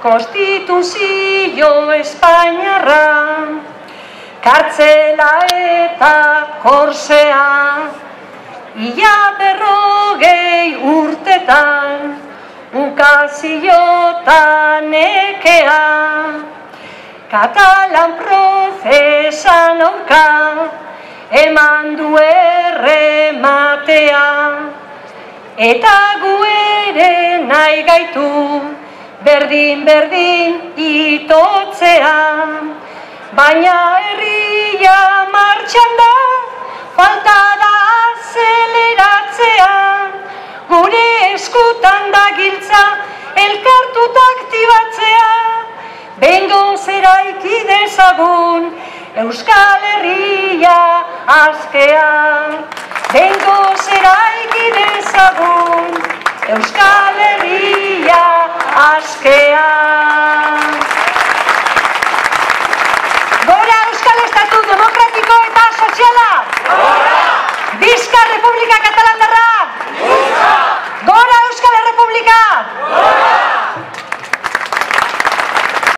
konstituzio espainiarra, kartzela eta korsea, ia 40 urtetan, ukaziotan nekea, Katalan prozesan aurka, eman du errematea, eta gu ere nahi gaitu, berdin-berdin itotzea, baina herria martxan da, falta da azeleratzea, gure eskutan da giltza, elkartuta aktibatzea, behingoz eraiki dezagun, Euskal Herria askea. Behingoz eraiki dezagun, Euskal Herria askea. Gora Euskal Estatu demokratiko eta soziala! Gora! Bizka Republika Katalana!